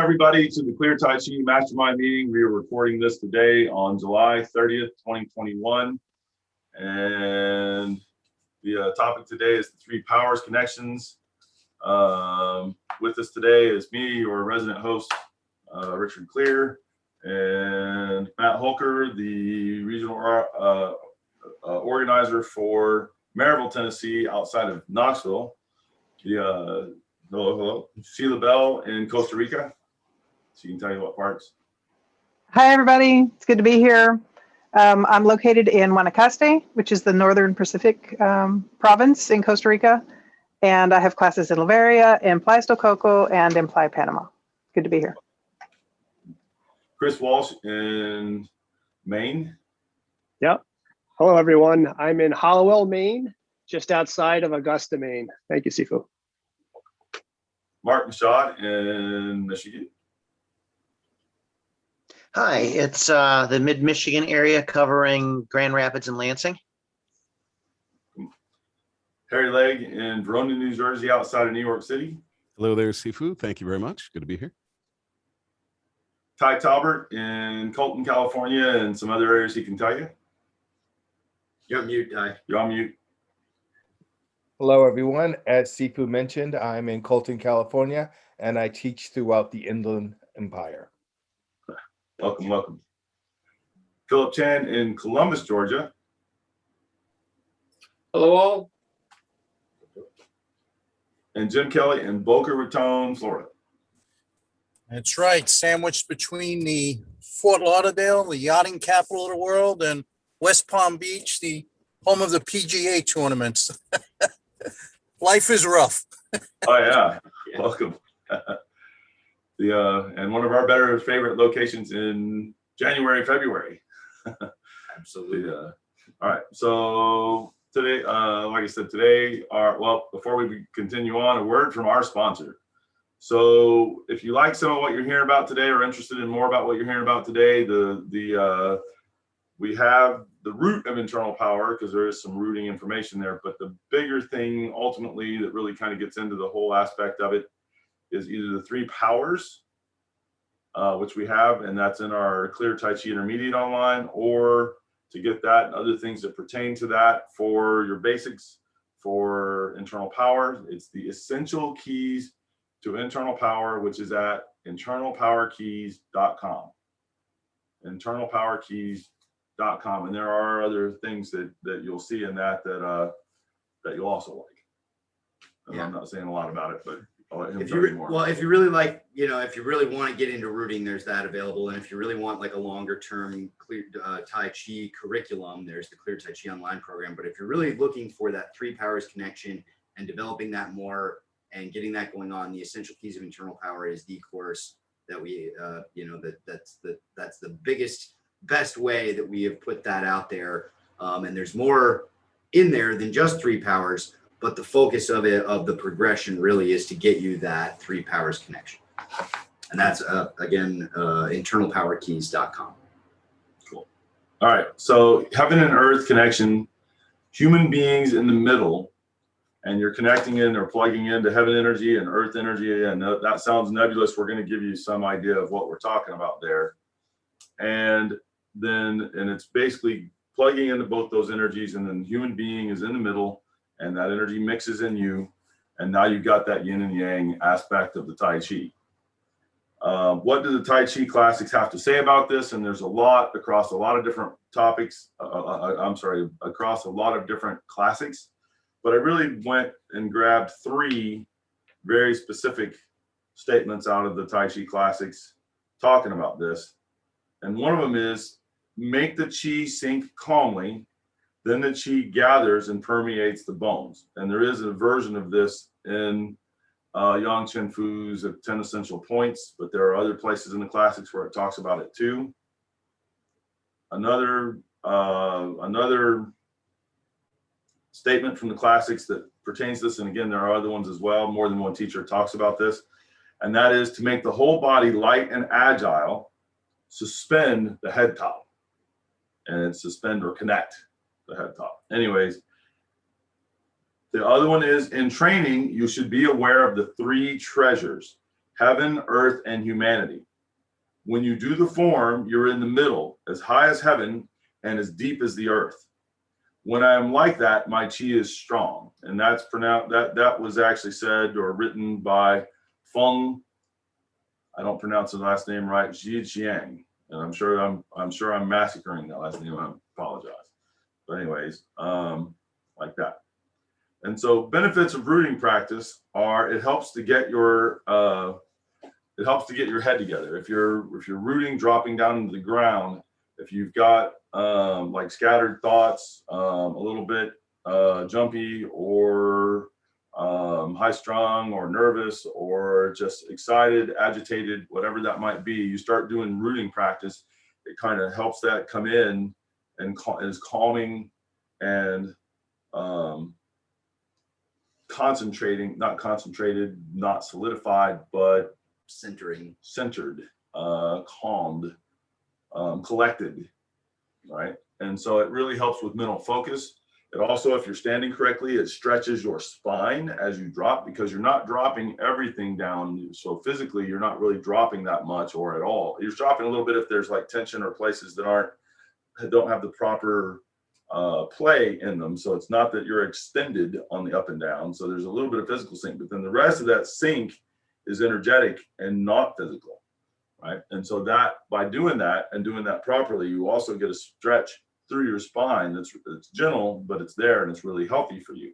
everybody, to the Clear Tai Chi Mastermind meeting. We are recording this today on July 30th, 2021. And the topic today is the three powers connections. With us today is me, your resident host, Richard Clear, and Matt Holker, the regional organizer for Maryville, Tennessee, outside of Knoxville. Hello. Sheila Bell in Costa Rica. She can tell you what parts. Hi, everybody. It's good to be here. I'm located in Guanacaste, which is the Northern Pacific province in Costa Rica. And I have classes in Laveria, in Playa del Coco, and in Playa Panama. Good to be here. Chris Walsh in Maine. Yep. Hello, everyone. I'm in Hollowell, Maine, just outside of Augusta, Maine. Thank you, Sifu. Mark Mashad in Michigan. Hi, it's the mid-Michigan area covering Grand Rapids and Lansing. Harry Legg in Verona, New Jersey, outside of New York City. Hello there, Sifu. Thank you very much. Good to be here. Ty Talbert in Colton, California, and some other areas he can tell you. You're on mute, Ty. You're on mute. Hello, everyone. As Sifu mentioned, I'm in Colton, California, and I teach throughout the Inland Empire. Welcome. Philip Chan in Columbus, Georgia. Hello, all. And Jim Kelly in Boca Raton, Florida. That's right, sandwiched between the Fort Lauderdale, the yachting capital of the world, and West Palm Beach, the home of the PGA tournaments. Life is rough. Oh yeah, welcome. And one of our better favorite locations in January, February. Absolutely. All right, so today, like I said, before we continue on, a word from our sponsor. So if you like some of what you're hearing about today or interested in more about what you're hearing about today, we have the root of internal power, because there is some rooting information there. But the bigger thing ultimately that really kind of gets into the whole aspect of it is either the three powers, which we have, and that's in our Clear Tai Chi Intermediate online, or to get that and other things that pertain to that for your basics for internal power. It's the essential keys to internal power, which is at internalpowerkeys.com. internalpowerkeys.com. And there are other things that you'll see in that you'll also like. And yeah. I'm not saying a lot about it, but I'll let him tell you more. Well, if you really like, if you really want to get into rooting, there's that available. And if you really want like a longer term clear Tai Chi curriculum, there's the Clear Tai Chi online program. But if you're really looking for that three powers connection and developing that more and getting that going on, the Essential Keys of Internal Power is the course that we, that's the biggest, best way that we have put that out there. And there's more in there than just three powers, but the focus of the progression really is to get you that three powers connection. And that's, again, internalpowerkeys.com. Cool. All right. So heaven and earth connection, human beings in the middle, and you're connecting in or plugging into heaven energy and earth energy. And that sounds nebulous. We're going to give you some idea of what we're talking about there. And it's basically plugging into both those energies, and then human being is in the middle, and that energy mixes in you. And now you've got that yin and yang aspect of the Tai Chi. What do the Tai Chi classics have to say about this? And there's a lot across a lot of different topics. Across a lot of different classics. But I really went and grabbed three very specific statements out of the Tai Chi classics talking about this. And one of them is, make the Chi sink calmly, then the Chi gathers and permeates the bones. And there is a version of this in Yang Chen Fu's 10 Essential Points, but there are other places in the classics where it talks about it too. Another statement from the classics that pertains to this, and again, there are other ones as well, more than one teacher talks about this, and that is to make the whole body light and agile, suspend the head top. And it's suspend or connect the head top. Anyways, the other one is, in training, you should be aware of the three treasures: heaven, earth, and humanity. When you do the form, you're in the middle, as high as heaven and as deep as the earth. When I am like that, my chi is strong. And that's pronounced, that was actually said or written by Feng, I don't pronounce his last name right, Zhijiang. And I'm sure I'm massacring that last name. I apologize. But anyways, like that. And so benefits of rooting practice are it helps to get your head together. If you're rooting, dropping down into the ground, if you've got like scattered thoughts, a little bit jumpy or high strung or nervous or just excited, agitated, whatever that might be, you start doing rooting practice, it kind of helps that come in and is calming and concentrating, not concentrated, not solidified, but centered, calmed, collected, right? And so it really helps with mental focus. It also, if you're standing correctly, it stretches your spine as you drop because you're not dropping everything down. So physically, you're not really dropping that much or at all. You're dropping a little bit if there's like tension or places that don't have the proper play in them. So it's not that you're extended on the up and down. So there's a little bit of physical sync, but then the rest of that sync is energetic and not physical, right? And so that by doing that and doing that properly, you also get a stretch through your spine that's gentle, but it's there and it's really healthy for you.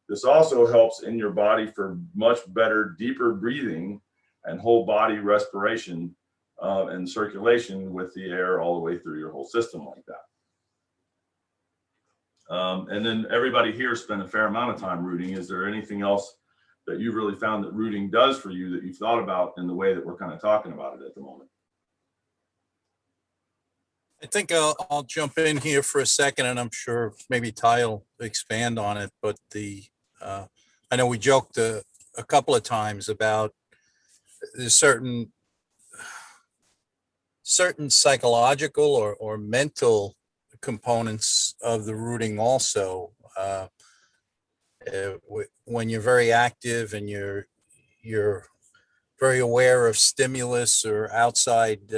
This also helps in your body for much better, deeper breathing and whole body respiration and circulation with the air all the way through your whole system like that. And then everybody here spent a fair amount of time rooting. Is there anything else that you really found that rooting does for you that you've thought about in the way that we're kind of talking about it at the moment? I think I'll jump in here for a second, and I'm sure maybe Ty will expand on it. But I know we joked a couple of times about there's certain psychological or mental components of the rooting also. When you're very active and you're very aware of stimulus or outside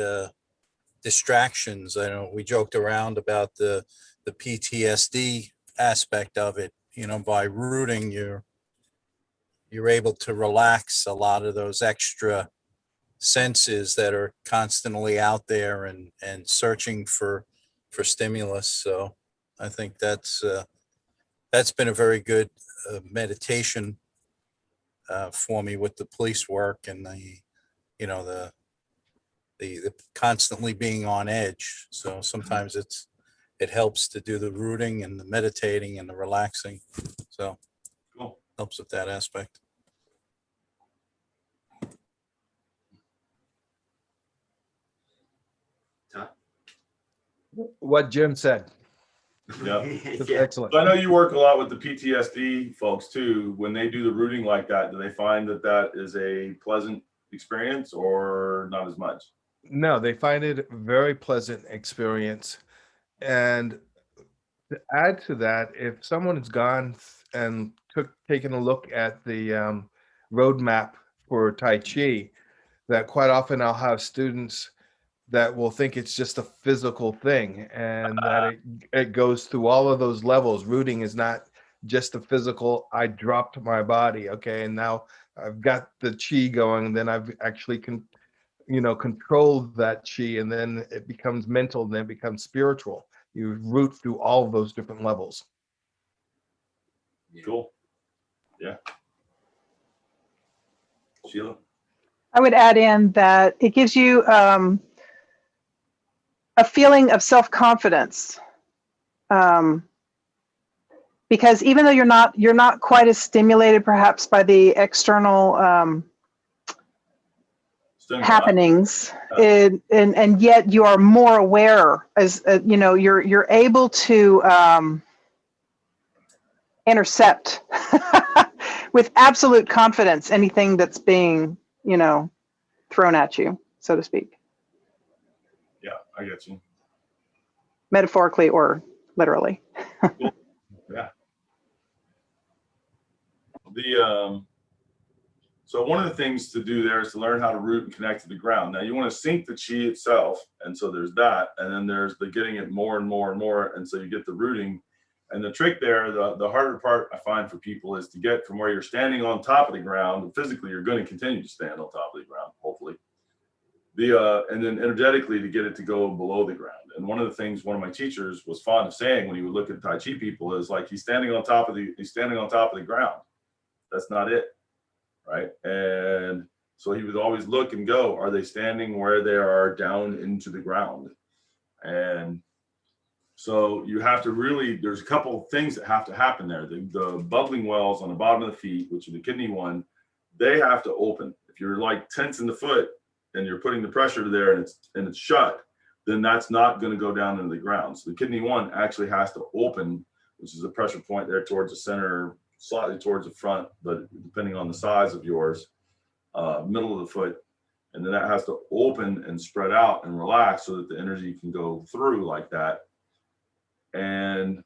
distractions. I know we joked around about the PTSD aspect of it. You know, by rooting, you're able to relax a lot of those extra senses that are constantly out there and searching for stimulus. So I think that's been a very good meditation for me with the police work and the constantly being on edge. So sometimes it helps to do the rooting and the meditating and the relaxing. So Cool. Helps with that aspect. What Jim said. Yeah. It's Yeah. excellent. So I know you work a lot with the PTSD folks too. When they do the rooting like that, do they find that that is a pleasant experience or not as much? No, they find it a very pleasant experience. And to add to that, if someone has gone and taken a look at the roadmap for Tai Chi, that quite often I'll have students that will think it's just a physical thing and that it goes through all of those levels. Rooting is not just a physical, I dropped my body, okay, and now I've got the chi going, and then I've actually controlled that chi, and then it becomes mental, and then it becomes spiritual. You root through all of those different levels. Cool. Yeah. Sheila? I would add in that it gives you a feeling of self-confidence, because even though you're not quite as stimulated perhaps by the external happenings, and yet you are more aware, as you're able to intercept with absolute confidence anything that's being thrown at you, so to speak. Yeah, I get you. Metaphorically or literally. Cool. Yeah. So one of the things to do there is to learn how to root and connect to the ground. Now you want to sync the chi itself. And so there's that. And then there's the getting it more and more and more. And so you get the rooting. And the trick there, the harder part I find for people is to get from where you're standing on top of the ground. Physically, you're going to continue to stand on top of the ground, hopefully. And then energetically to get it to go below the ground. And one of the things one of my teachers was fond of saying when he would look at Tai Chi people is like, he's standing on top of the ground. That's not it. Right. And so he would always look and go, are they standing where they are down into the ground? And so you have to really, there's a couple of things that have to happen there. The bubbling wells on the bottom of the feet, which are the kidney one, they have to open. If you're like tensing the foot and you're putting the pressure there and it's shut, then that's not going to go down into the ground. So the kidney one actually has to open, which is a pressure point there towards the center, slightly towards the front, but depending on the size of yours, middle of the foot. And then that has to open and spread out and relax so that the energy can go through like that. And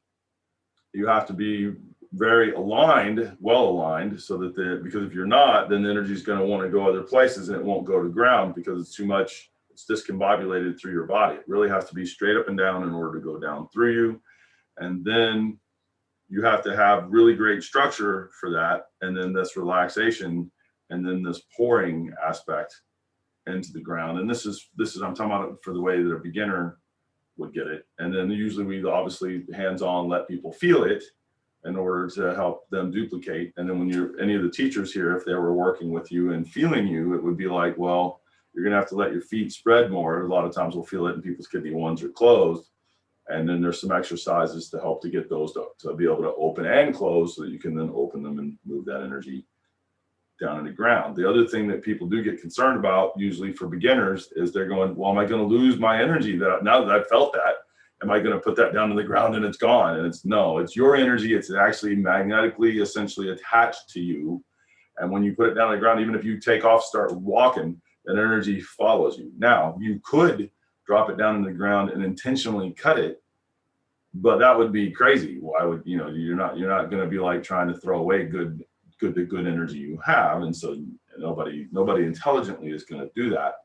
you have to be very aligned, well aligned, so that because if you're not, then the energy is going to want to go other places and it won't go to ground because it's too much, it's discombobulated through your body. It really has to be straight up and down in order to go down through you. And then you have to have really great structure for that. And then this relaxation and then this pouring aspect into the ground. And this is, I'm talking about it for the way that a beginner would get it. And then usually we obviously hands-on let people feel it in order to help them duplicate. And then when you're any of the teachers here, if they were working with you and feeling you, it would be like, well, you're gonna have to let your feet spread more. A lot of times we'll feel it in people's kidney ones are closed. And then there's some exercises to help to get those to be able to open and close so that you can then open them and move that energy down in the ground. The other thing that people do get concerned about, usually for beginners, is they're going, well, am I going to lose my energy that now that I've felt that? Am I going to put that down to the ground and it's gone? And it's no, it's your energy. It's actually magnetically essentially attached to you. And when you put it down on the ground, even if you take off, start walking, that energy follows you. Now, you could drop it down in the ground and intentionally cut it, but that would be crazy. Why would, you're not going to be like trying to throw away good energy you have. And so nobody intelligently is going to do that.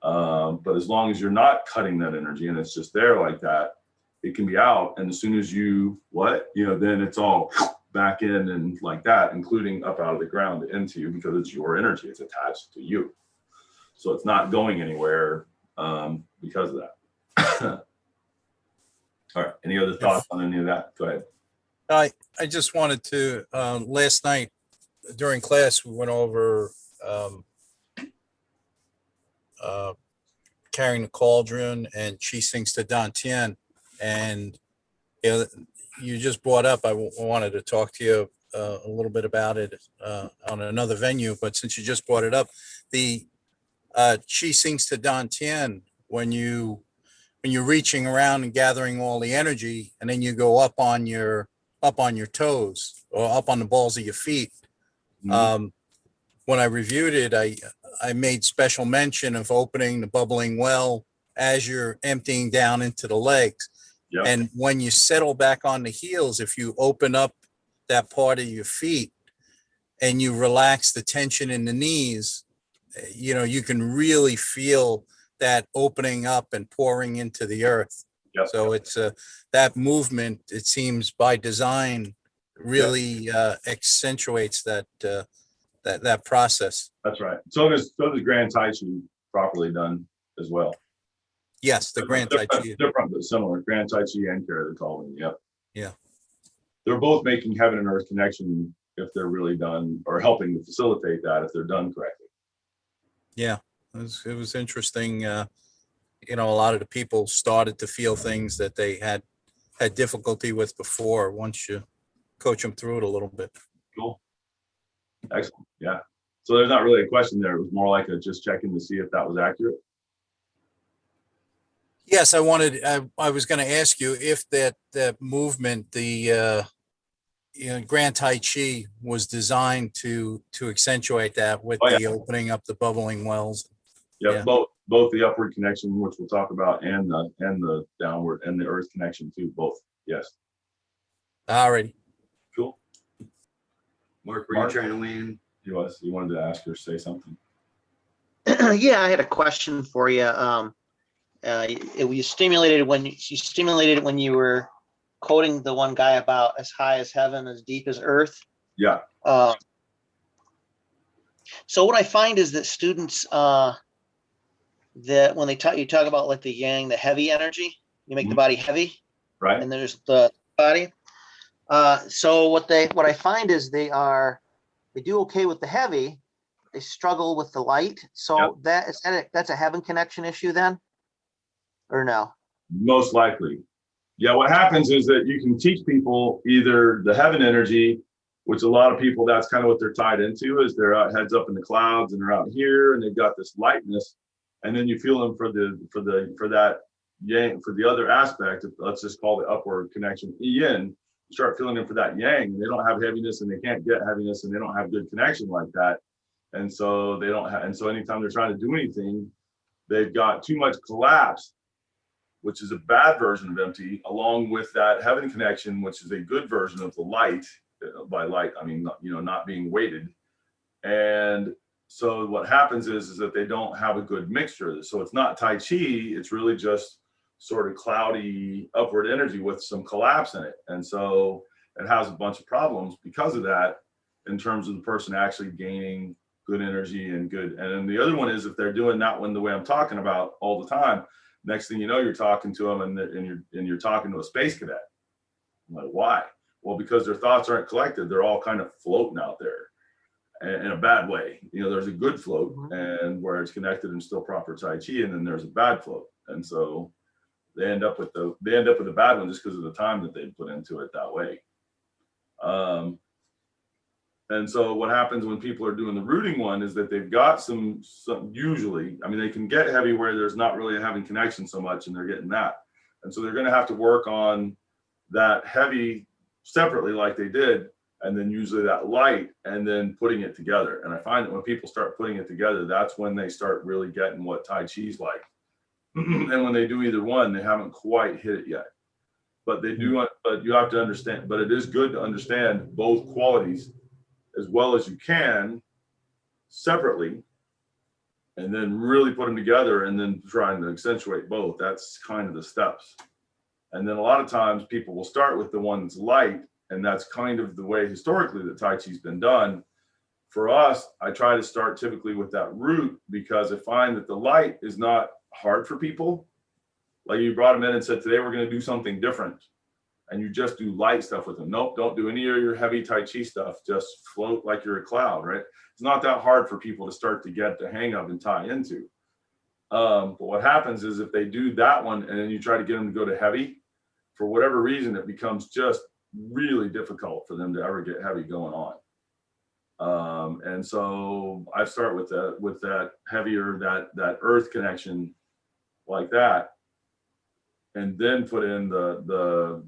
But as long as you're not cutting that energy and it's just there like that, it can be out. And as soon as you, then it's all back in and like that, including up out of the ground into you because it's your energy. It's attached to you. So it's not going anywhere because of that. All right. Any other thoughts on any of that? Go ahead. I just wanted to, last night during class, we went over carrying the cauldron and Chi Sings to Dantian. And you just brought up, I wanted to talk to you a little bit about it on another venue, but since you just brought it up, the Chi Sings to Dantian, when you're reaching around and gathering all the energy, and then you go up on your toes or up on the balls of your feet. Mhm. When I reviewed it, I made special mention of opening the bubbling well as you're emptying down into the legs. Yep. And when you settle back on the heels, if you open up that part of your feet and you relax the tension in the knees, you can really feel that opening up and pouring into the earth. Yep. So it's that movement, it seems by design, really accentuates that process. That's right. So does Grand Tai Chi properly done as well. Yes, the Grand Tai Chi. Different but similar. Grand Tai Chi and Kara, they're calling it. Yep. Yeah. They're both making heaven and earth connection if they're really done, or helping to facilitate that if they're done correctly. Yeah, it was interesting. A lot of the people started to feel things that they had difficulty with before once you coach them through it a little bit. Cool. Excellent. Yeah. So there's not really a question there. It was more like just checking to see if that was accurate. Yes, I was going to ask you if that movement, the Grand Tai Chi, was designed to accentuate that with the opening up the bubbling wells. Yeah, both the upward connection, which we'll talk about, and the downward and the earth connection too. Both. Yes. Alrighty. Cool. Mark, were you trying to weigh in You wanted to ask or say something. Yeah, I had a question for you. You stimulated it when you were quoting the one guy about as high as heaven, as deep as earth. Yeah. So what I find is that students, that when you talk about like the yang, the heavy energy, you make the body heavy, Right. and there's the body. So what I find is they do okay with the heavy, they struggle with the light. So that's a heaven connection issue then, or no? Most likely. Yeah, what happens is that you can teach people either the heaven energy, which a lot of people, that's kind of what they're tied into, is they're out heads up in the clouds and they're out here and they've got this lightness. And then you feel them for that yang, for the other aspect, let's just call the upward connection yin. You start feeling them for that yang, and they don't have heaviness and they can't get heaviness and they don't have good connection like that. And so they don't have, and so anytime they're trying to do anything, they've got too much collapse, which is a bad version of empty, along with that heaven connection, which is a good version of the light. By light, I mean, not being weighted. And so what happens is that they don't have a good mixture. So it's not Tai Chi, it's really just sort of cloudy upward energy with some collapse in it. And so it has a bunch of problems because of that, in terms of the person actually gaining good energy and good. And then the other one is if they're doing that one the way I'm talking about all the time, next thing you know, you're talking to them and you're talking to a space cadet. I'm like, why? Well, because their thoughts aren't collected. They're all kind of floating out there in a bad way. There's a good float and where it's connected and still proper Tai Chi, and then there's a bad float. And so they end up with the bad one just because of the time that they put into it that way. And so what happens when people are doing the rooting one is that they've got some usually, I mean, they can get heavy where there's not really a heavy connection so much, and they're getting that. And so they're going to have to work on that heavy separately like they did, and then usually that light, and then putting it together. And I find that when people start putting it together, that's when they start really getting what Tai Chi's like. And when they do either one, they haven't quite hit it yet. But they do, but you have to understand, but it is good to understand both qualities as well as you can separately, and then really put them together and then trying to accentuate both. That's kind of the steps. And then a lot of times people will start with the one that's light, and that's kind of the way historically that Tai Chi's been done. For us, I try to start typically with that root because I find that the light is not hard for people. Like you brought them in and said, today we're going to do something different. And you just do light stuff with them. Nope, don't do any of your heavy Tai Chi stuff. Just float like you're a cloud, right? It's not that hard for people to start to get the hang of and tie into. But what happens is if they do that one and then you try to get them to go to heavy, for whatever reason, it becomes just really difficult for them to ever get heavy going on. And so I start with that heavier, that earth connection like that, and then put in the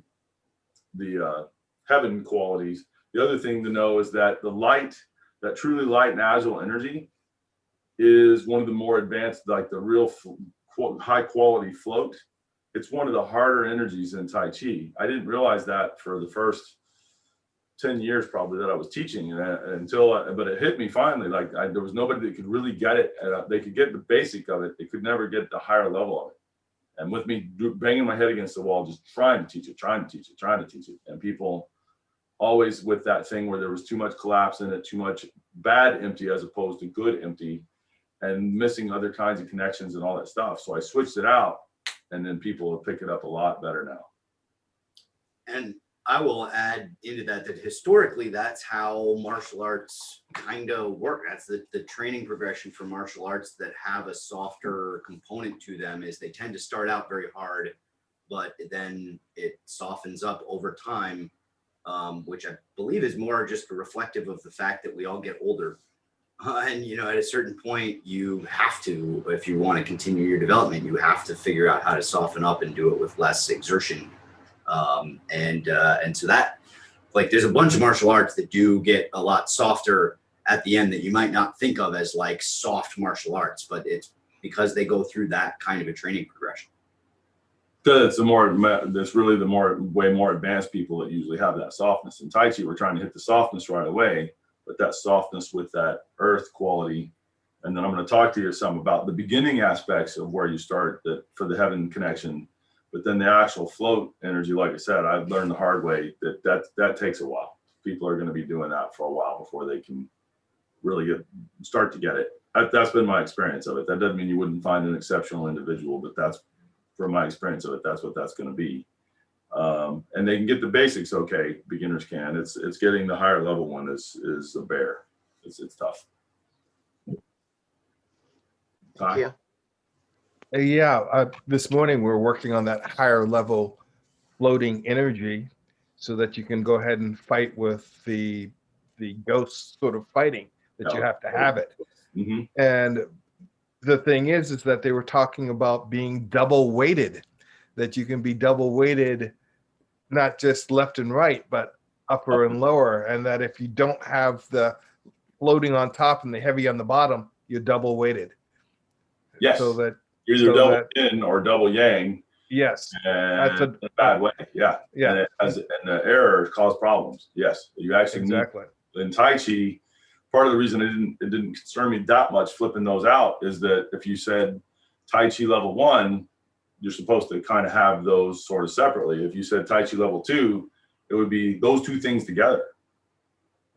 heaven qualities. The other thing to know is that the light, that truly light and agile energy, is one of the more advanced, like the real high quality float. It's one of the harder energies in Tai Chi. I didn't realize that for the first 10 years probably that I was teaching, but it hit me finally. Like there was nobody that could really get it. They could get the basic of it. They could never get the higher level of it. And with me banging my head against the wall, just trying to teach it. And people always with that thing where there was too much collapse in it, too much bad empty as opposed to good empty, and missing other kinds of connections and all that stuff. So I switched it out, and then people will pick it up a lot better now. And I will add into that historically, that's how martial arts kind of work. That's the training progression for martial arts that have a softer component to them, is they tend to start out very hard, but then it softens up over time, which I believe is more just reflective of the fact that we all get older. And, at a certain point, you have to, if you want to continue your development, you have to figure out how to soften up and do it with less exertion. And so that, like, there's a bunch of martial arts that do get a lot softer at the end that you might not think of as like soft martial arts, but it's because they go through that kind of a training progression. It's really the way more advanced people that usually have that softness. In Tai Chi, we're trying to hit the softness right away, but that softness with that earth quality. And then I'm going to talk to you some about the beginning aspects of where you start for the heaven connection. But then the actual float energy, like I said, I've learned the hard way that takes a while. People are going to be doing that for a while before they can really start to get it. That's been my experience of it. That doesn't mean you wouldn't find an exceptional individual, but that's from my experience of it. That's what that's going to be. And they can get the basics. Okay, beginners can. It's getting the higher level one is a bear. It's tough. Ty? Yeah. Yeah, this morning we're working on that higher level floating energy so that you can go ahead and fight with the ghost sort of fighting that you have to have it. Mm-hmm. And the thing is that they were talking about being double weighted, that you can be double weighted, not just left and right, but upper and lower. And that if you don't have the floating on top and the heavy on the bottom, you're double weighted. Yes. So that You're either double yin or double yang. yes, And in a bad way. Yeah. Yeah. And the error caused problems. Yes. You actually exactly. in Tai Chi, part of the reason it didn't concern me that much flipping those out is that if you said Tai Chi level 1, you're supposed to kind of have those sort of separately. If you said Tai Chi level 2, it would be those two things together.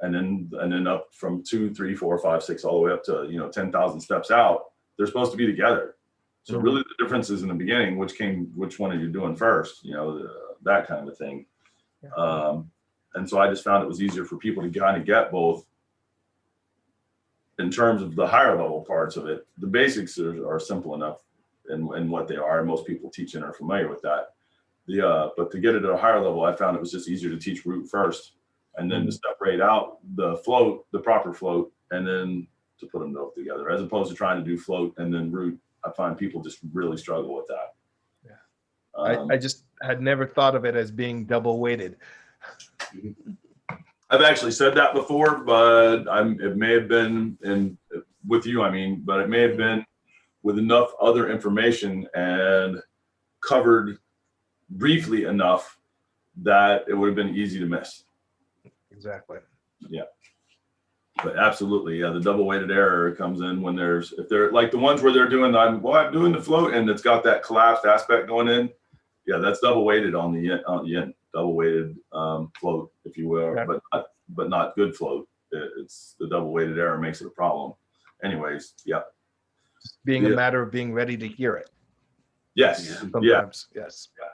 And then up from 2, 3, 4, 5, 6, all the way up to 10,000 steps out, they're supposed to be together. So really the difference is in the beginning, which one are you doing first? That kind of a thing. Yeah. And so I just found it was easier for people to kind of get both in terms of the higher level parts of it. The basics are simple enough in what they are. Most people teaching are familiar with that. But to get it at a higher level, I found it was just easier to teach root first and then to separate out the float, the proper float, and then to put them both together, as opposed to trying to do float and then root. I find people just really struggle with that. Yeah. I just had never thought of it as being double weighted. I've actually said that before, but it may have been with you, but it may have been with enough other information and covered briefly enough that it would have been easy to miss. Exactly. Yeah. But absolutely, yeah, the double weighted error comes in when if they're like the ones where they're doing, I'm doing the float and it's got that collapsed aspect going in. Yeah, that's double weighted on the end, double weighted float, if you will, yeah. but not good float. It's the double weighted error makes it a problem. Anyways, yeah. Just being a matter of being ready to hear it. Yes. Sometimes, yeah. yes. Yeah.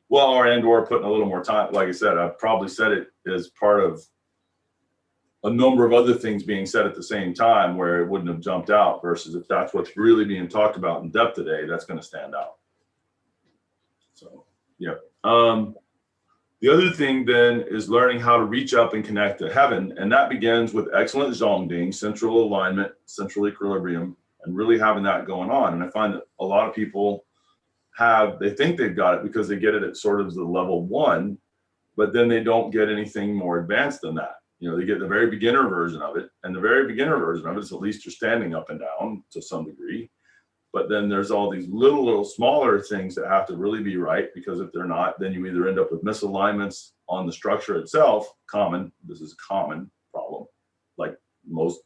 Well, or putting a little more time. Like I said, I've probably said it as part of a number of other things being said at the same time where it wouldn't have jumped out, versus if that's what's really being talked about in depth today, that's going to stand out. So, yeah. The other thing then is learning how to reach up and connect to heaven. And that begins with excellent zhongding, central alignment, central equilibrium, and really having that going on. And I find that a lot of people they think they've got it because they get it at sort of the level 1, but then they don't get anything more advanced than that. They get the very beginner version of it, and the very beginner version of it is at least you're standing up and down to some degree. But then there's all these little smaller things that have to really be right, because if they're not, then you either end up with misalignments on the structure itself. This is a common problem. Like most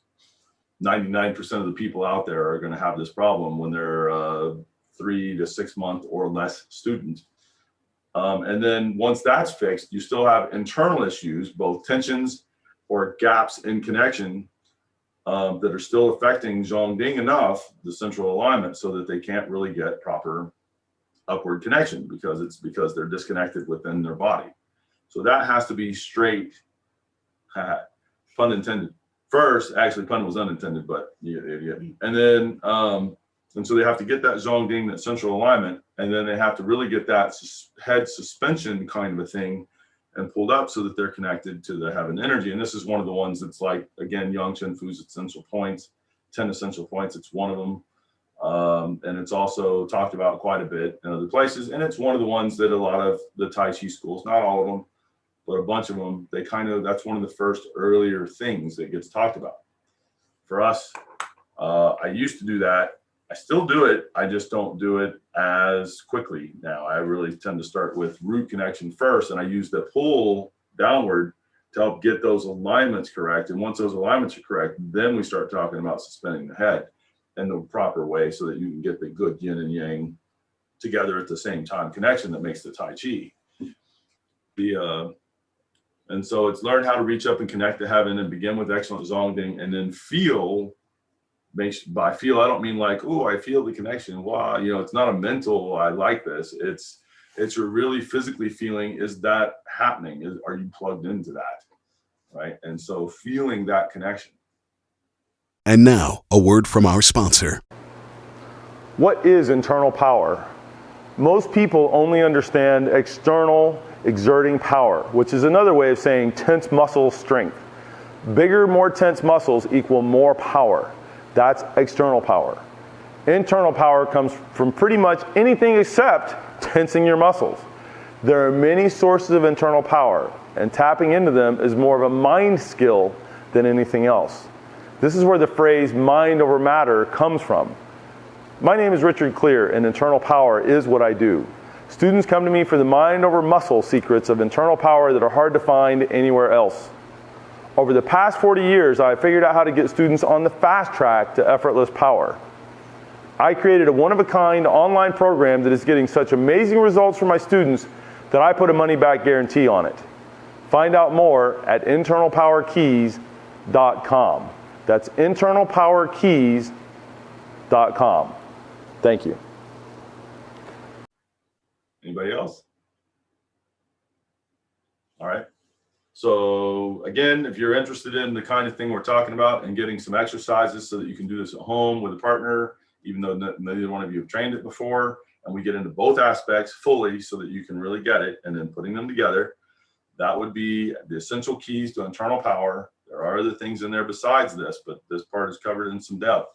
99% of the people out there are going to have this problem when they're 3 to 6 month or less student. And then once that's fixed, you still have internal issues, both tensions or gaps in connection that are still affecting zhongding enough, the central alignment, so that they can't really get proper upward connection because they're disconnected within their body. So that has to be straight, pun intended. First, actually, pun was unintended, but yeah. And then, and so they have to get that zhongding, that central alignment, and then they have to really get that head suspension kind of a thing and pulled up so that they're connected to the heaven energy. And this is one of the ones that's like, again, Yang Chen Fu's essential points, 10 essential points. It's one of them. And it's also talked about quite a bit in other places. And it's one of the ones that a lot of the Tai Chi schools, not all of them, but a bunch of them, that's one of the first earlier things that gets talked about. For us, I used to do that. I still do it. I just don't do it as quickly now. I really tend to start with root connection first, and I use the pull downward to help get those alignments correct. And once those alignments are correct, then we start talking about suspending the head in the proper way so that you can get the good yin and yang together at the same time connection that makes the Tai Chi. And so it's learn how to reach up and connect to heaven and begin with excellent Zongding, and then feel. By feel, I don't mean like, oh, I feel the connection. Wow, it's not a mental, I like this. It's you're really physically feeling, is that happening? Are you plugged into that? Right. And so feeling that connection. And now, a word from our sponsor. What is internal power? Most people only understand external exerting power, which is another way of saying tense muscle strength. Bigger, more tense muscles equal more power. That's external power. Internal power comes from pretty much anything except tensing your muscles. There are many sources of internal power, and tapping into them is more of a mind skill than anything else. This is where the phrase mind over matter comes from. My name is Richard Clear, and internal power is what I do. Students come to me for the mind over muscle secrets of internal power that are hard to find anywhere else. Over the past 40 years, I have figured out how to get students on the fast track to effortless power. I created a one-of-a-kind online program that is getting such amazing results for my students that I put a money-back guarantee on it. Find out more at internalpowerkeys.com. That's internalpowerkeys.com. Thank you. Anybody else? All right. So again, if you're interested in the kind of thing we're talking about and getting some exercises so that you can do this at home with a partner, even though neither one of you have trained it before, and we get into both aspects fully so that you can really get it, and then putting them together, that would be the essential keys to internal power. There are other things in there besides this, but this part is covered in some depth,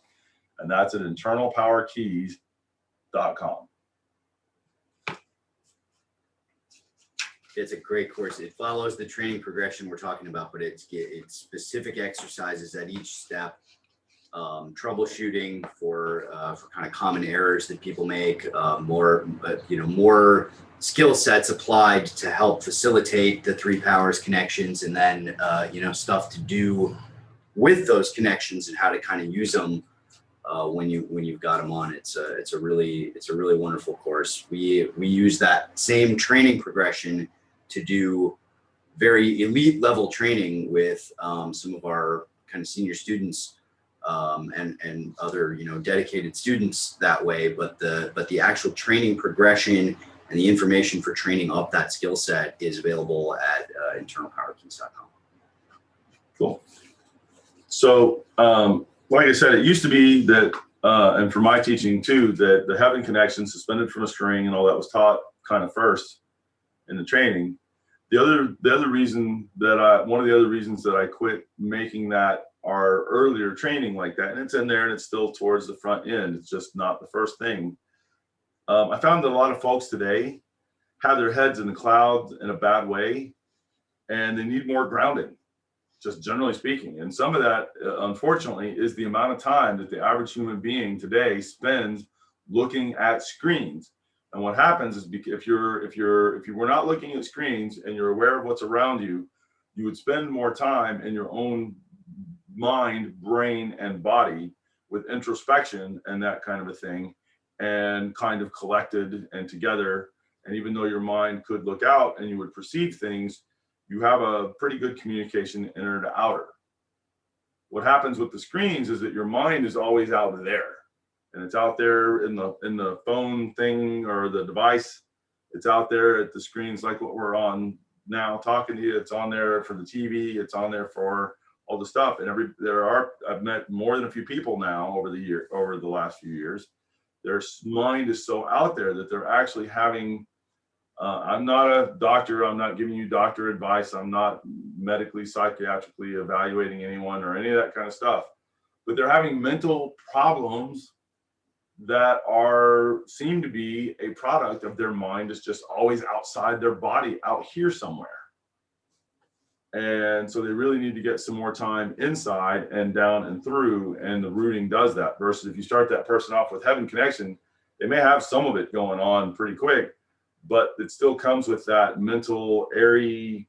and that's at internalpowerkeys.com. It's a great course. It follows the training progression we're talking about, but it's specific exercises at each step, troubleshooting for kind of common errors that people make, more skill sets applied to help facilitate the three powers connections, and then stuff to do with those connections and how to kind of use them when you've got them on. It's a really wonderful course. We use that same training progression to do very elite level training with some of our kind of senior students and other dedicated students that way. But the actual training progression and the information for training up that skill set is available at internalpowerkeys.com. Cool. So like I said, it used to be that, and for my teaching too, that the heaven connection suspended from a string and all that was taught kind of first in the training. One of the other reasons that I quit making that our earlier training like that, and it's in there and it's still towards the front end, it's just not the first thing. I found that a lot of folks today have their heads in the clouds in a bad way, and they need more grounding, just generally speaking. And some of that, unfortunately, is the amount of time that the average human being today spends looking at screens. And what happens is, if you were not looking at screens and you're aware of what's around you, you would spend more time in your own mind, brain, and body with introspection and that kind of a thing, and kind of collected and together. And even though your mind could look out and you would perceive things, you have a pretty good communication inner to outer. What happens with the screens is that your mind is always out there. And it's out there in the phone thing or the device. It's out there at the screens like what we're on now talking to you. It's on there for the TV. It's on there for all the stuff. And I've met more than a few people now over the last few years. Their mind is so out there that they're actually having. I'm not a doctor. I'm not giving you doctor advice. I'm not medically, psychiatrically evaluating anyone or any of that kind of stuff. But they're having mental problems that seem to be a product of their mind is just always outside their body, out here somewhere. And so they really need to get some more time inside and down and through, and the rooting does that. Versus if you start that person off with heaven connection, they may have some of it going on pretty quick, but it still comes with that mental, airy,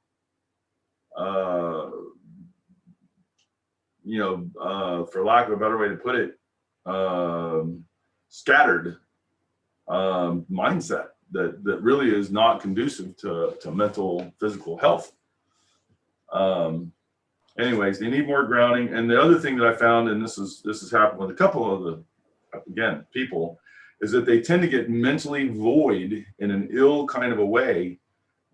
for lack of a better way to put it, scattered mindset that really is not conducive to mental, physical health. Anyways, they need more grounding. And the other thing that I found, and this has happened with a couple of the people, is that they tend to get mentally void in an ill kind of a way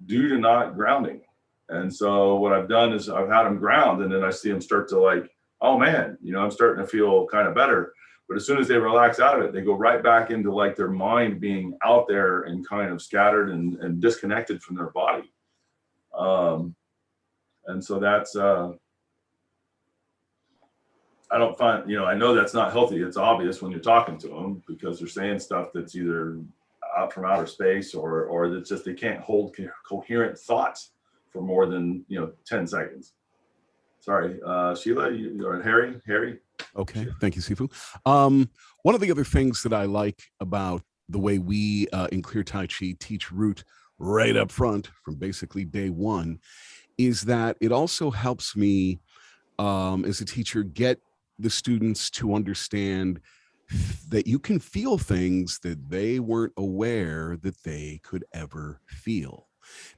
due to not grounding. And so what I've done is I've had them ground, and then I see them start to like, oh man, I'm starting to feel kind of better. But as soon as they relax out of it, they go right back into like their mind being out there and kind of scattered and disconnected from their body. And so that's, I don't find, I know that's not healthy. It's obvious when you're talking to them because they're saying stuff that's either out from outer space or that's just, they can't hold coherent thoughts for more than, 10 seconds. Sorry, Sheila, or Harry. Okay, thank you, Sifu. One of the other things that I like about the way we in Clear Tai Chi teach root right up front from basically day one is that it also helps me as a teacher get the students to understand that you can feel things that they weren't aware that they could ever feel.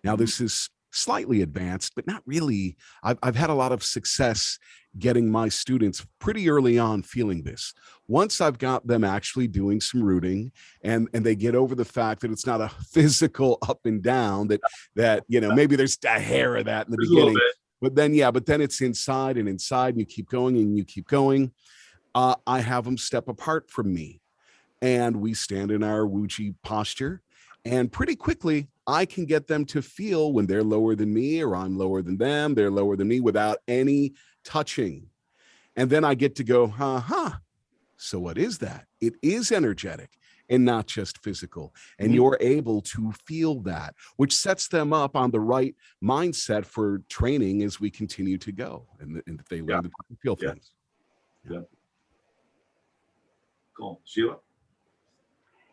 Now, this is slightly advanced, but not really. I've had a lot of success getting my students pretty early on feeling this. Once I've got them actually doing some rooting and they get over the fact that it's not a physical up and down, that maybe there's a hair of that in the beginning, but then it's inside and you keep going and you keep going. I have them step apart from me and we stand in our Wuji posture, and pretty quickly I can get them to feel when they're lower than me or I'm lower than them, they're lower than me without any touching. And then I get to go, so what is that? It is energetic and not just physical. And you're able to feel that, which sets them up on the right mindset for training as we continue to go and they learn to feel things. Yeah. Cool. Sheila?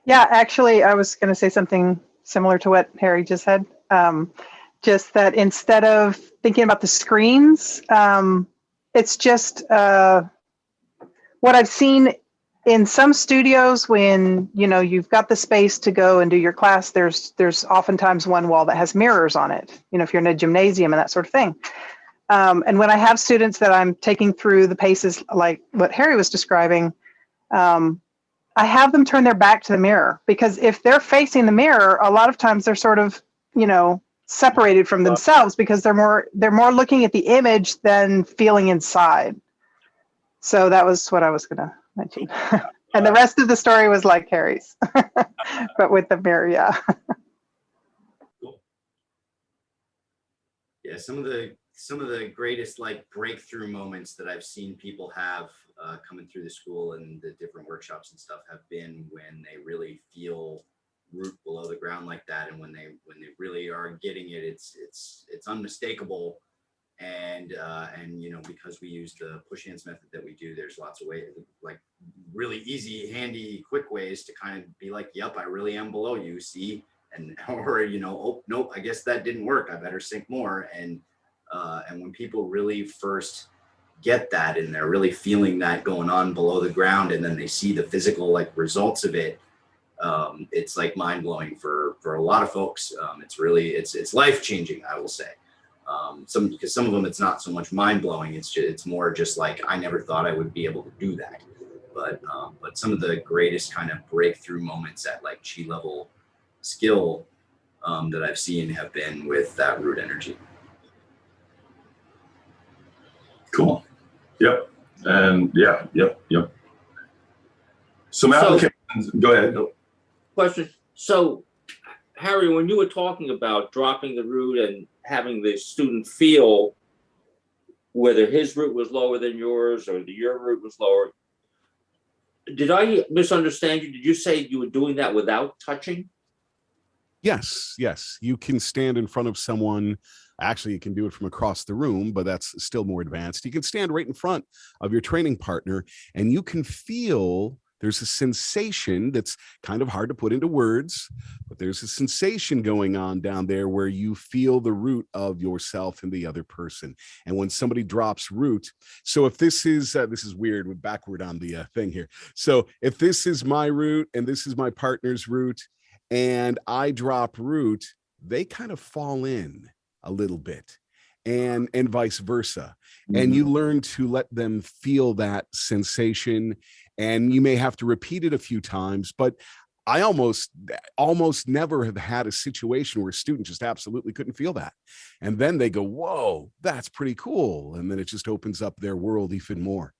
Yeah, actually, I was going to say something similar to what Harry just said. Just that instead of thinking about the screens, it's just what I've seen in some studios when, you've got the space to go and do your class, there's oftentimes one wall that has mirrors on it, if you're in a gymnasium and that sort of thing. And when I have students that I'm taking through the paces like what Harry was describing, I have them turn their back to the mirror, because if they're facing the mirror, a lot of times they're sort of, separated from themselves because they're more looking at the image than feeling inside. So that was what I was going to mention. And the rest of the story was like Harry's, but with the mirror. Yeah. Cool. Yeah. Some of the greatest like breakthrough moments that I've seen people have coming through the school and the different workshops and stuff have been when they really feel root below the ground like that, and when they really are getting it, it's unmistakable. And because we use the push hands method that we do, there's lots of ways, like really easy, handy, quick ways to kind of be like, yep, I really am below you, see, and or oh nope, I guess that didn't work, I better sink more. And when people really first get that and they're really feeling that going on below the ground, and then they see the physical like results of it, it's like mind-blowing for a lot of folks. It's life-changing, I will say. Because some of them it's not so much mind-blowing, it's more just like, I never thought I would be able to do that. But some of the greatest kind of breakthrough moments at like chi level skill that I've seen have been with that root energy. Cool. Yep. And yep. Some applications. Go ahead. Question. So, Harry, when you were talking about dropping the root and having the student feel whether his root was lower than yours or your root was lower, did I misunderstand you? Did you say you were doing that without touching? Yes. You can stand in front of someone. Actually, you can do it from across the room, but that's still more advanced. You can stand right in front of your training partner and you can feel there's a sensation that's kind of hard to put into words, but there's a sensation going on down there where you feel the root of yourself and the other person. And when somebody drops root, so if this is weird, we're backward on the thing here. So if this is my root and this is my partner's root and I drop root, they kind of fall in a little bit, and vice versa. And you learn to let them feel that sensation, and you may have to repeat it a few times, but I almost never have had a situation where a student just absolutely couldn't feel that. And then they go, whoa, that's pretty cool. And then it just opens up their world even more.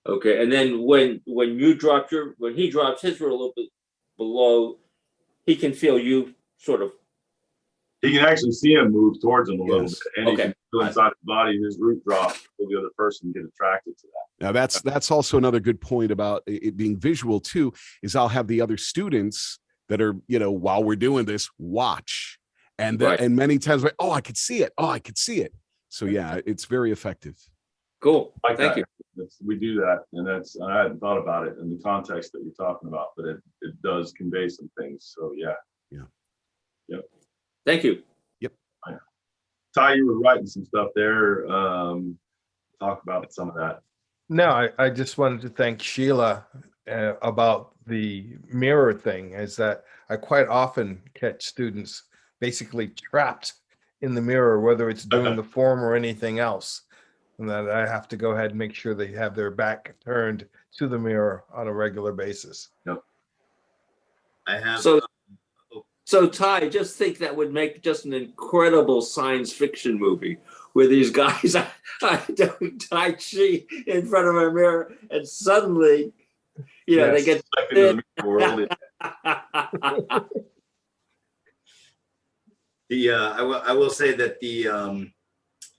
Okay. And then when he drops his root a little bit below, he can feel you sort of. He can actually see him move towards him a little bit, and he Okay. can feel inside the body his root drop, so the other person get attracted to that. Now that's also another good point about it being visual too, is I'll have the other students that are, while we're doing this, watch. And and many times, oh, I could see it. Oh, I could see it. So yeah, it's very effective. Cool. Like Thank that. you. We do that, and I hadn't thought about it in the context that you're talking about, but it does convey some things. So yeah. Yep. Thank you. Yep. Ty, you were writing some stuff there. Talk about some of that. No, I just wanted to thank Sheila about the mirror thing, is that I quite often catch students basically trapped in the mirror, whether it's doing the form or anything else. And that I have to go ahead and make sure they have their back turned to the mirror on a regular basis. Yep. I have. So Ty, just think that would make just an incredible science fiction movie where these guys are doing Tai Chi in front of a mirror, and suddenly, they get into the world. I will say that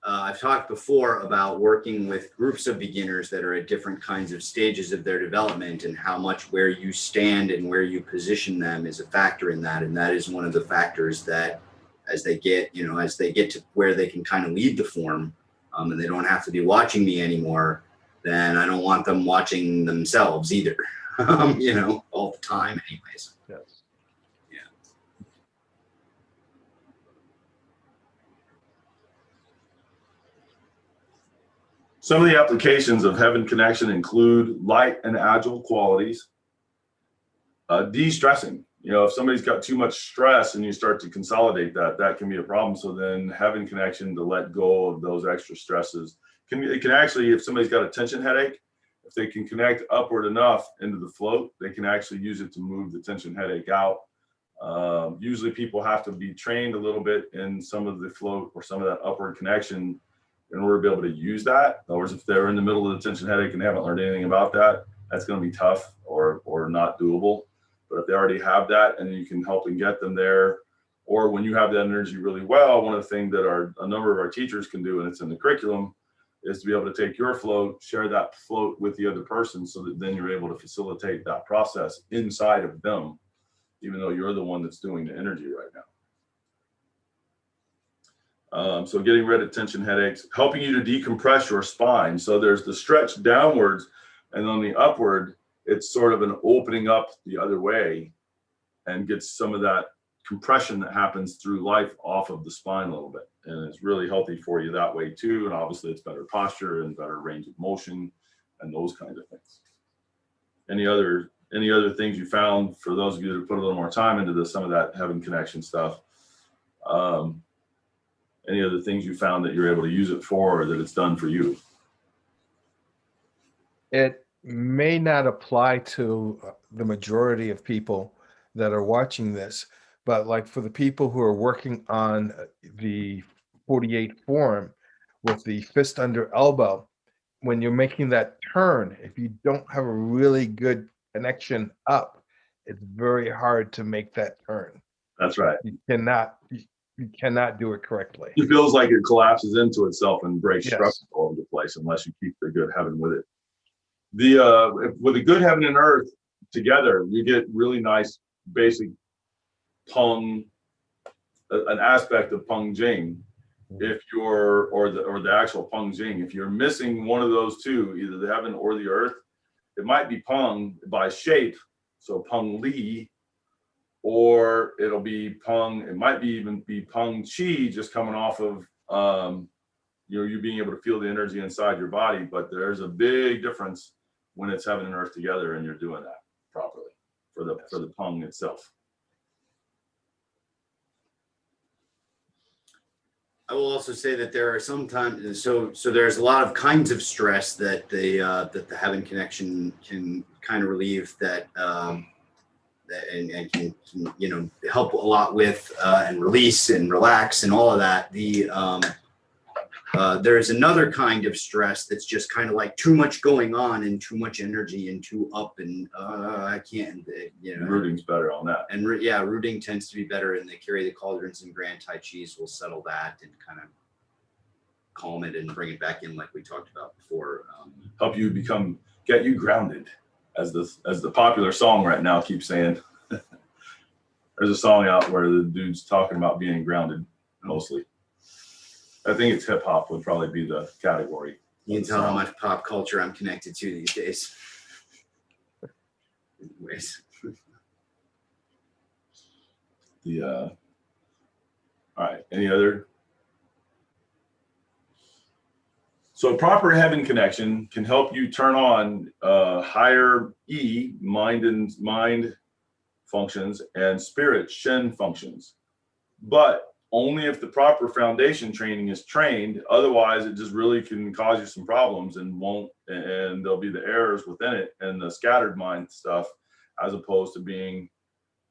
I've talked before about working with groups of beginners that are at different kinds of stages of their development, and how much where you stand and where you position them is a factor in that. And that is one of the factors that as they get to where they can kind of lead the form, and they don't have to be watching me anymore, then I don't want them watching themselves either, all the time anyways. Yes. Some of the applications of Heaven Connection include light and agile qualities, de-stressing. If somebody's got too much stress and you start to consolidate that can be a problem. So then Heaven Connection to let go of those extra stresses. It can actually, if somebody's got a tension headache, if they can connect upward enough into the float, they can actually use it to move the tension headache out. Usually people have to be trained a little bit in some of the float or some of that upward connection in order to be able to use that. In other words, if they're in the middle of the tension headache and they haven't learned anything about that, that's going to be tough or not doable. But if they already have that and you can help and get them there, or when you have that energy really well, one of the things that a number of our teachers can do, and it's in the curriculum, is to be able to take your float, share that float with the other person, so that then you're able to facilitate that process inside of them, even though you're the one that's doing the energy right now. So getting rid of tension headaches, helping you to decompress your spine. So there's the stretch downwards, and on the upward, it's sort of an opening up the other way and gets some of that compression that happens through life off of the spine a little bit. And it's really healthy for you that way too. And obviously it's better posture and better range of motion and those kinds of things. Any other things you found, for those of you that put a little more time into some of that Heaven Connection stuff? Any other things you found that you're able to use it for, or that it's done for you? It may not apply to the majority of people that are watching this, but like for the people who are working on the 48 form with the fist under elbow, when you're making that turn, if you don't have a really good connection up, it's very hard to make that turn. That's right. You cannot do it correctly. It feels like it collapses into itself and breaks Yes. structure all over the place unless you keep the good heaven with it. With a good heaven and earth together, you get really nice basic Peng, an aspect of Peng Jing. If you're, or the actual Peng Jing, if you're missing one of those two, either the heaven or the earth, it might be Peng by shape, so Peng Li, or it'll be Peng, it might be even be Peng Chi just coming off of, you being able to feel the energy inside your body. But there's a big difference when it's heaven and earth together and you're doing that properly for the Peng itself. I will also say that there are sometimes, so there's a lot of kinds of stress that the heaven connection can kind of relieve, that and can help a lot with and release and relax and all of that. There is another kind of stress that's just kind of like too much going on and too much energy and too up, and I can't, Rooting's better on that. And rooting tends to be better, and they carry the cauldrons and grand tai chis will settle that and kind of calm it and bring it back in, like we talked about before. Help you get you grounded, as the popular song right now keeps saying. There's a song out where the dude's talking about being grounded mostly. I think it's hip hop would probably be the category. You can tell how much pop culture I'm connected to these days. Anyways. All right, any other? So proper heaven connection can help you turn on higher mind functions and spirit Shen functions, but only if the proper foundation training is trained. Otherwise, it just really can cause you some problems and there'll be the errors within it and the scattered mind stuff, as opposed to being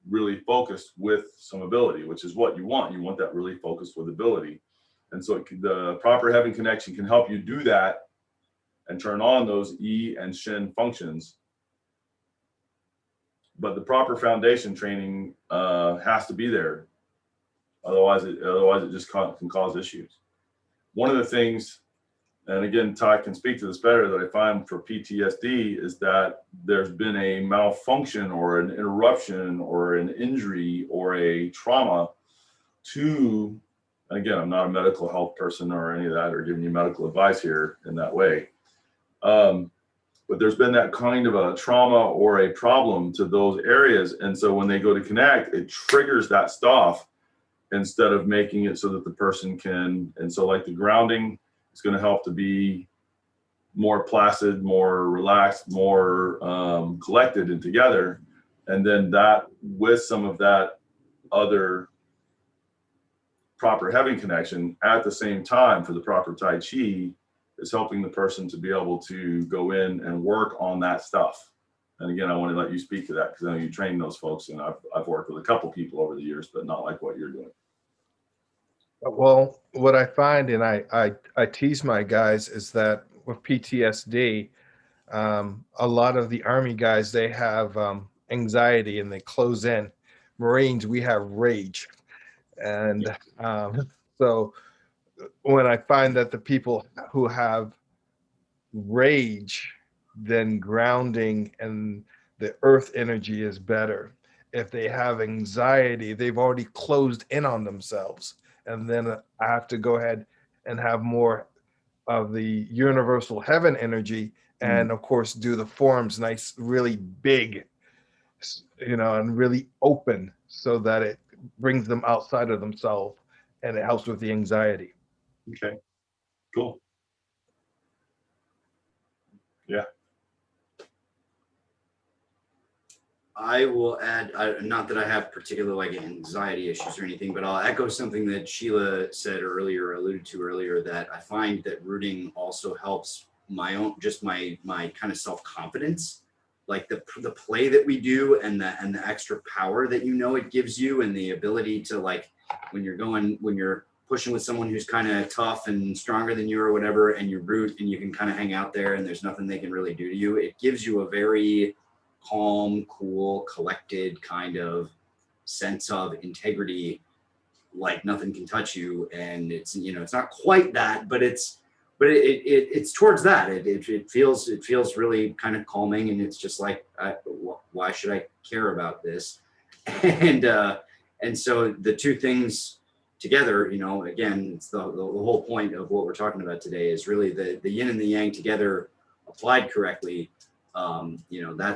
really focused with some ability, which is what you want. You want that really focused with ability. And so the proper heaven connection can help you do that and turn on those yi and shen functions. But the proper foundation training has to be there. Otherwise it just can cause issues. One of the things, and again, Ty can speak to this better, that I find for PTSD is that there's been a malfunction or an interruption or an injury or a trauma to, again, I'm not a medical health person or any of that, or giving you medical advice here in that way. But there's been that kind of a trauma or a problem to those areas. And so when they go to connect, it triggers that stuff instead of making it so that the person can, and so like the grounding is going to help to be more placid, more relaxed, more collected and together. And then that with some of that other proper heaven connection at the same time for the proper Tai Chi is helping the person to be able to go in and work on that stuff. And again, I want to let you speak to that because I know you train those folks, and I've worked with a couple people over the years, but not like what you're doing. Well, what I find, and I tease my guys, is that with PTSD, a lot of the Army guys, they have anxiety and they close in. Marines, we have rage. And so when I find that the people who have rage, then grounding and the earth energy is better. If they have anxiety, they've already closed in on themselves. And then I have to go ahead and have more of the universal heaven energy. And of course, do the forms nice, really big, and really open so that it brings them outside of themselves and it helps with the anxiety. Okay, cool. Yeah. I will add, not that I have particular like anxiety issues or anything, but I'll echo something that Sheila said earlier, alluded to earlier, that I find that rooting also helps my own, just my kind of self-confidence, like the play that we do and the extra power that it gives you, and the ability to, like, when you're pushing with someone who's kind of tough and stronger than you or whatever, and you root and you can kind of hang out there and there's nothing they can really do to you. It gives you a very calm, cool, collected kind of sense of integrity, like nothing can touch you. And it's, it's not quite that, but it's towards that. It feels really kind of calming, and it's just like, why should I care about this? And so the two things together, again, it's the whole point of what we're talking about today is really the yin and the yang together, applied correctly, you know,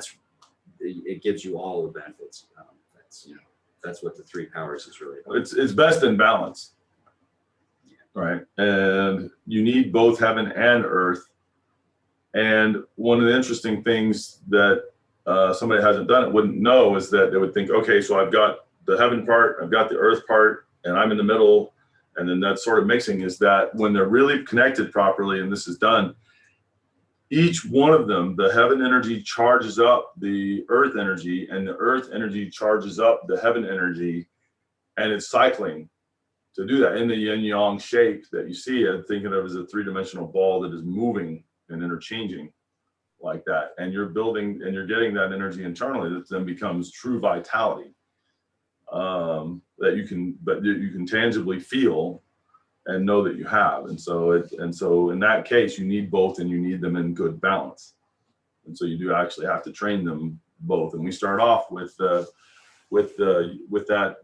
it gives you all the benefits. That's, you know, that's what the three powers is really about. It's best in balance, right? And you need both heaven and earth. And one of the interesting things that somebody who hasn't done it wouldn't know is that they would think, okay, so I've got the heaven part, I've got the earth part, and I'm in the middle. And then that sort of mixing is that when they're really connected properly, and this is done, each one of them, the heaven energy charges up the earth energy, and the earth energy charges up the heaven energy, and it's cycling to do that in the yin yang shape that you see it, thinking of as a three-dimensional ball that is moving and interchanging like that. And you're building and you're getting that energy internally that then becomes true vitality, that you can tangibly feel and know that you have. And so in that case, you need both, and you need them in good balance. And so you do actually have to train them both. And we start off with that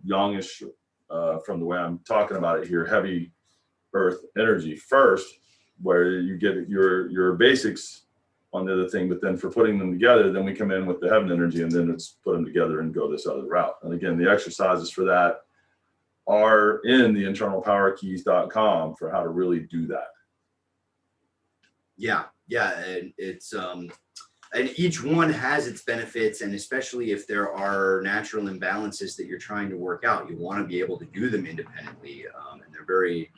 yangish, from the way I'm talking about it here, heavy earth energy first, where you get your basics on the other thing, but then for putting them together, then we come in with the heaven energy, and then it's put them together and go this other route. And again, the exercises for that are in the internalpowerkeys.com for how to really do that. Yeah, and it's and each one has its benefits, and especially if there are natural imbalances that you're trying to work out, you want to be able to do them independently, and they're very,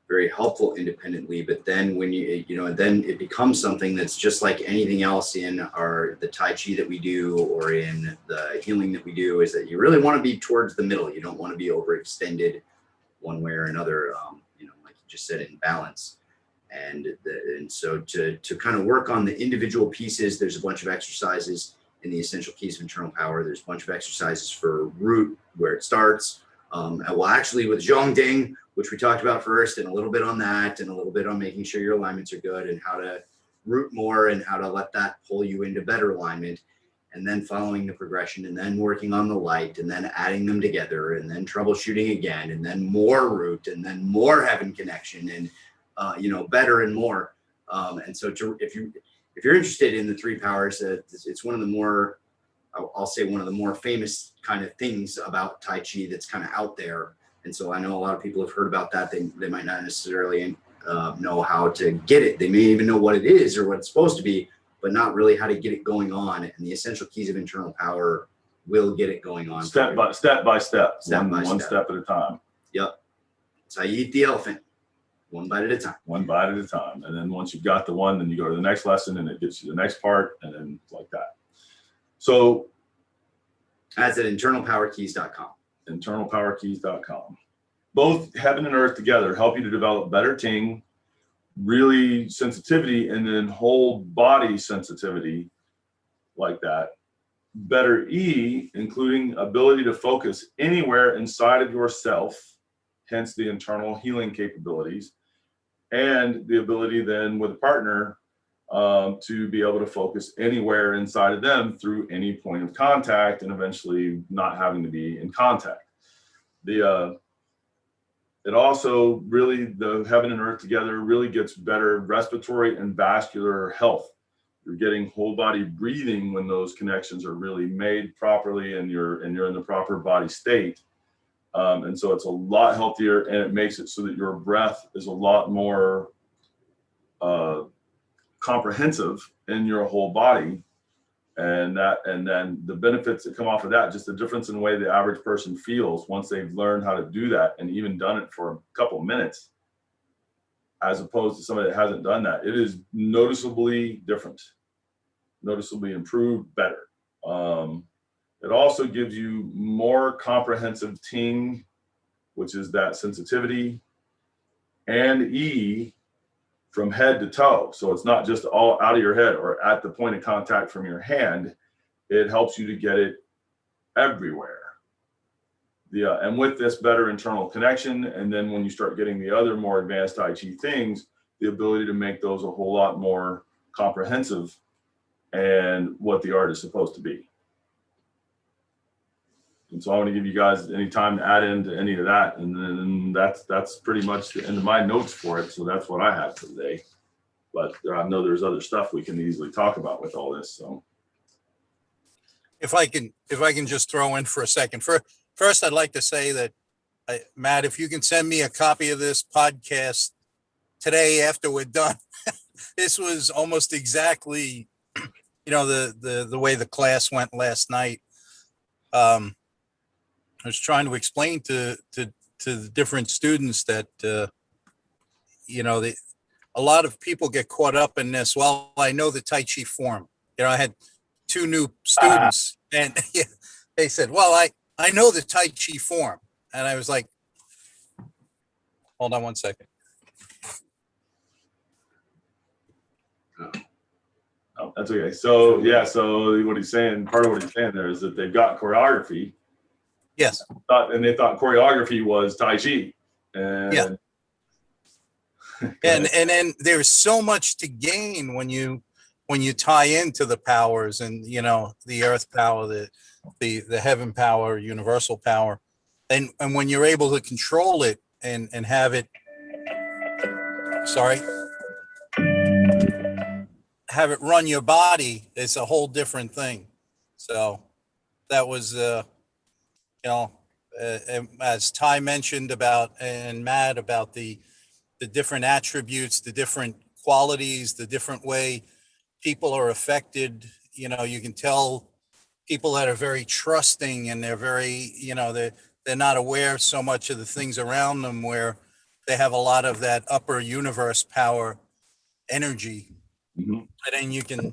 very helpful independently. But then when you know, then it becomes something that's just like anything else in the Tai Chi that we do, or in the healing that we do, is that you really want to be towards the middle. You don't want to be overextended one way or another, you know, like you just said, in balance. And so to kind of work on the individual pieces, there's a bunch of exercises in the Essential Keys of Internal Power. There's a bunch of exercises for root, where it starts. Well, actually with Zhongding, which we talked about first, and a little bit on that, and a little bit on making sure your alignments are good, and how to root more, and how to let that pull you into better alignment, and then following the progression, and then working on the light, and then adding them together, and then troubleshooting again, and then more root, and then more heaven connection, and you know, better and more. And so if you're interested in the three powers, it's one of the more, I'll say one of the more famous kind of things about Tai Chi that's kind of out there. And so I know a lot of people have heard about that. They might not necessarily know how to get it. They may even know what it is or what it's supposed to be, but not really how to get it going on. And the Essential Keys of Internal Power will get it going on. Step by step, one step at a time. Yep. So you eat the elephant. One bite at a time. One bite at a time. And then once you've got the one, then you go to the next lesson, and it gets you the next part, and then like that. So that's at internalpowerkeys.com. Internalpowerkeys.com. Both heaven and earth together help you to develop better ting, really sensitivity, and then whole body sensitivity like that. Better E, including ability to focus anywhere inside of yourself, hence the internal healing capabilities, and the ability then with a partner to be able to focus anywhere inside of them through any point of contact, and eventually not having to be in contact. It also really, the heaven and earth together really gets better respiratory and vascular health. You're getting whole body breathing when those connections are really made properly, and you're in the proper body state. And so it's a lot healthier, and it makes it so that your breath is a lot more comprehensive in your whole body. And then the benefits that come off of that, just the difference in the way the average person feels once they've learned how to do that, and even done it for a couple of minutes, as opposed to somebody that hasn't done that. It is noticeably different, noticeably improved, better. It also gives you more comprehensive ting, which is that sensitivity, and E from head to toe. So it's not just all out of your head or at the point of contact from your hand. It helps you to get it everywhere. And with this better internal connection, and then when you start getting the other more advanced Tai Chi things, the ability to make those a whole lot more comprehensive and what the art is supposed to be. And so I want to give you guys any time to add into any of that. And then that's pretty much the end of my notes for it. So that's what I have for today. but I know there's other stuff we can easily talk about with all this. So If I can just throw in for a second. First, I'd like to say that, Matt, if you can send me a copy of this podcast today after we're done, this was almost exactly, the way the class went last night. I was trying to explain to the different students that, a lot of people get caught up in this. Well, I know the Tai Chi form. I had 2 new students and they said, well, I know the Tai Chi form. And I was like, hold on one second. oh, that's okay. So yeah, so what he's saying, part of what he's saying there is that they've got choreography. Yes. And they thought choreography was Tai Chi. And yeah. and then there's so much to gain when you tie into the powers and, the earth power, the heaven power, universal power. And when you're able to control it and have it, have it run your body, it's a whole different thing. So that was, as Ty mentioned about, and Matt, about the different attributes, the different qualities, the different way people are affected. You can tell people that are very trusting and they're very, they're not aware so much of the things around them, where they have a lot of that upper universe power energy. Mhm. And then you can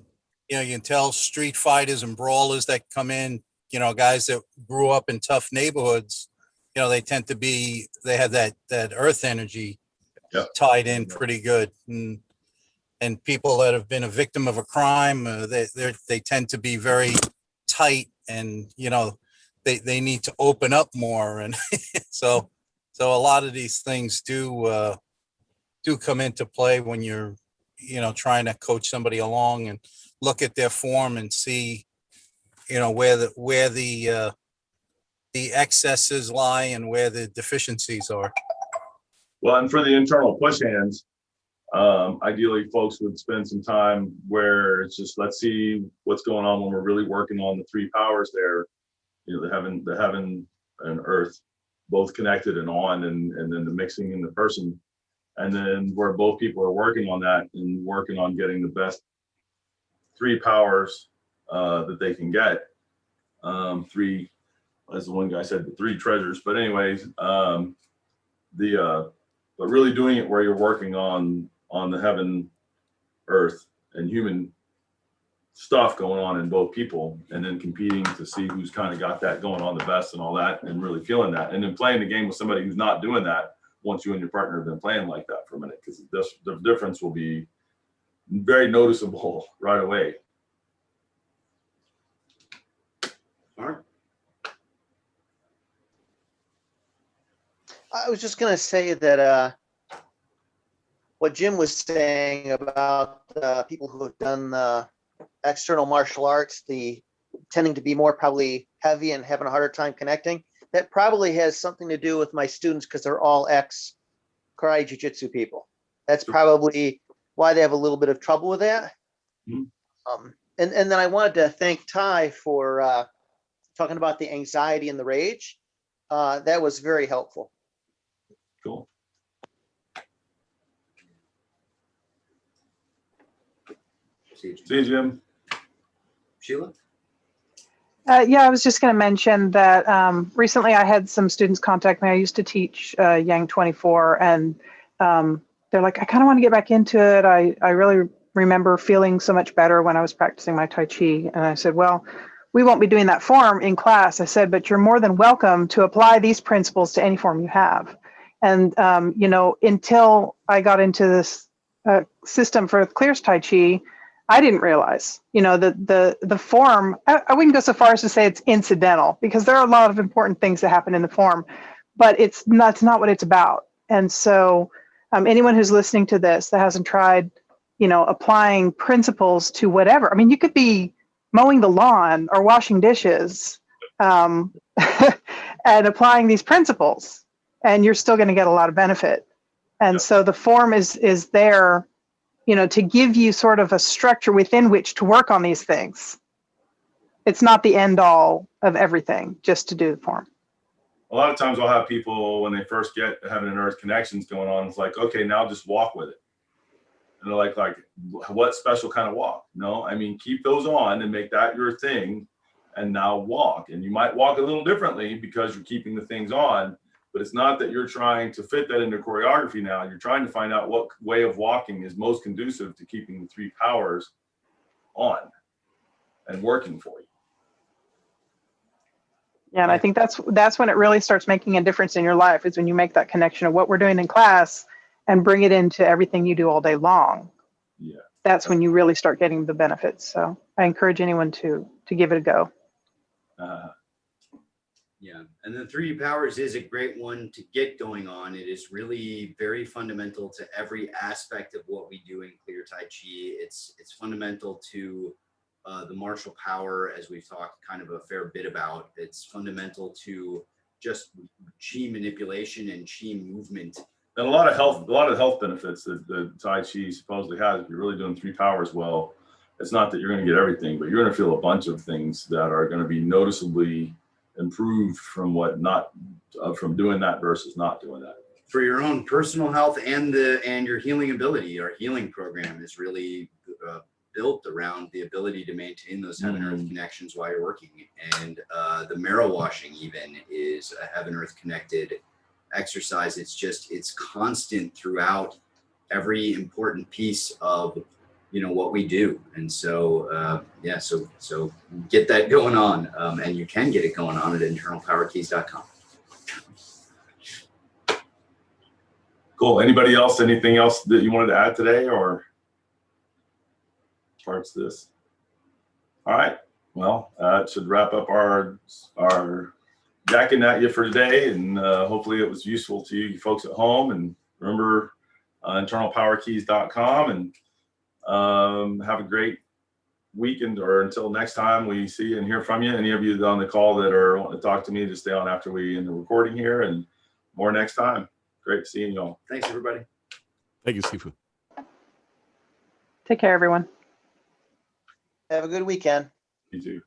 tell street fighters and brawlers that come in, guys that grew up in tough neighborhoods, they tend to be, they have that earth energy tied in pretty good. And people that have been a victim of a crime, they tend to be very tight, and they need to open up more. And so a lot of these things do come into play when you're trying to coach somebody along and look at their form and see where the excesses lie and where the deficiencies are. Well, and for the internal push hands, ideally folks would spend some time where it's just, let's see what's going on when we're really working on the 3 powers there, the heaven and earth both connected and on, and then the mixing in the person, and then where both people are working on that and working on getting the best 3 powers that they can get. 3, as the one guy said, the 3 treasures. But anyways, but really doing it where you're working on the heaven, earth, and human stuff going on in both people, and then competing to see who's kind of got that going on the best and all that, and really feeling that, and then playing the game with somebody who's not doing that once you and your partner have been playing like that for a minute, because the difference will be very noticeable right away. Mark? I was just going to say that what Jim was saying about people who have done external martial arts, the tending to be more probably heavy and having a harder time connecting, that probably has something to do with my students, because they're all ex-karate jiu-jitsu people. That's probably why they have a little bit of trouble with that. Mm-hmm. And then I wanted to thank Ty for talking about the anxiety and the rage. That was very helpful. Cool. See you, Jim. Sheila? Yeah, I was just going to mention that recently I had some students contact me. I used to teach Yang 24, and they're like, I kind of want to get back into it. I really remember feeling so much better when I was practicing my Tai Chi. And I said, well, we won't be doing that form in class. I said, but you're more than welcome to apply these principles to any form you have. And, until I got into this system for Clear's Tai Chi, I didn't realize, the form, I wouldn't go so far as to say it's incidental, because there are a lot of important things that happen in the form, but it's not what it's about. And so anyone who's listening to this that hasn't tried, applying principles to whatever, I mean, you could be mowing the lawn or washing dishes and applying these principles, and you're still going to get a lot of benefit. And so the form is there to give you sort of a structure within which to work on these things. It's not the end all of everything just to do the form. A lot of times I'll have people, when they first get heaven and earth connections going on, it's like, okay, now just walk with it. And they're like, what special kind of walk? No, I mean, keep those on and make that your thing, and now walk. And you might walk a little differently because you're keeping the things on, but it's not that you're trying to fit that into choreography now. You're trying to find out what way of walking is most conducive to keeping the three powers on and working for you. Yeah, and I think that's when it really starts making a difference in your life, is when you make that connection of what we're doing in class and bring it into everything you do all day long. Yeah. That's when you really start getting the benefits. So I encourage anyone to give it a go. Yeah, and the 3D powers is a great one to get going on. It is really very fundamental to every aspect of what we do in Clear Tai Chi. It's fundamental to the martial power, as we've talked kind of a fair bit about. It's fundamental to just chi manipulation and chi movement. And a lot of health benefits that the Tai Chi supposedly has. If you're really doing three powers well, it's not that you're going to get everything, but you're going to feel a bunch of things that are going to be noticeably improved from from doing that versus not doing that. For your own personal health and your healing ability, our healing program is really built around the ability to maintain those heaven earth connections while you're working. And the marrow washing even is a heaven earth connected exercise. It's constant throughout every important piece of what we do. And so so get that going on, and you can get it going on at internalpowerkeys.com. Cool. Anybody else, anything else that you wanted to add today, or parts of this? All right, well, that should wrap up our jacking at you for today, and hopefully it was useful to you folks at home. And remember, internalpowerkeys.com, and have a great weekend, or until next time we see and hear from you. Any of you on the call that are wanting to talk to me, just stay on after we end the recording here, and more next time. Great seeing you all. Thanks, everybody. Thank you, Sifu. Take care, everyone. Have a good weekend. You too.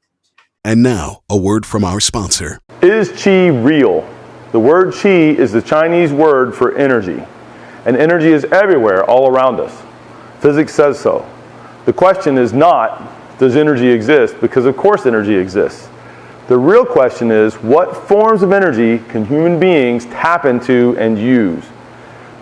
And now, a word from our sponsor. Is qi real? The word qi is the Chinese word for energy. And energy is everywhere, all around us. Physics says so. The question is not, does energy exist? Because of course energy exists. The real question is, what forms of energy can human beings tap into and use?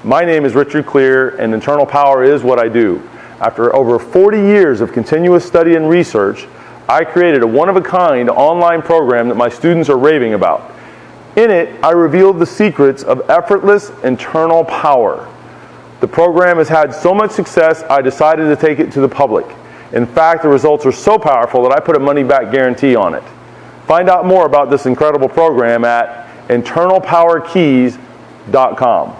My name is Richard Clear, and internal power is what I do. After over 40 years of continuous study and research, I created a one-of-a-kind online program that my students are raving about. In it, I revealed the secrets of effortless internal power. The program has had so much success, I decided to take it to the public. In fact, the results are so powerful that I put a money-back guarantee on it. Find out more about this incredible program at internalpowerkeys.com.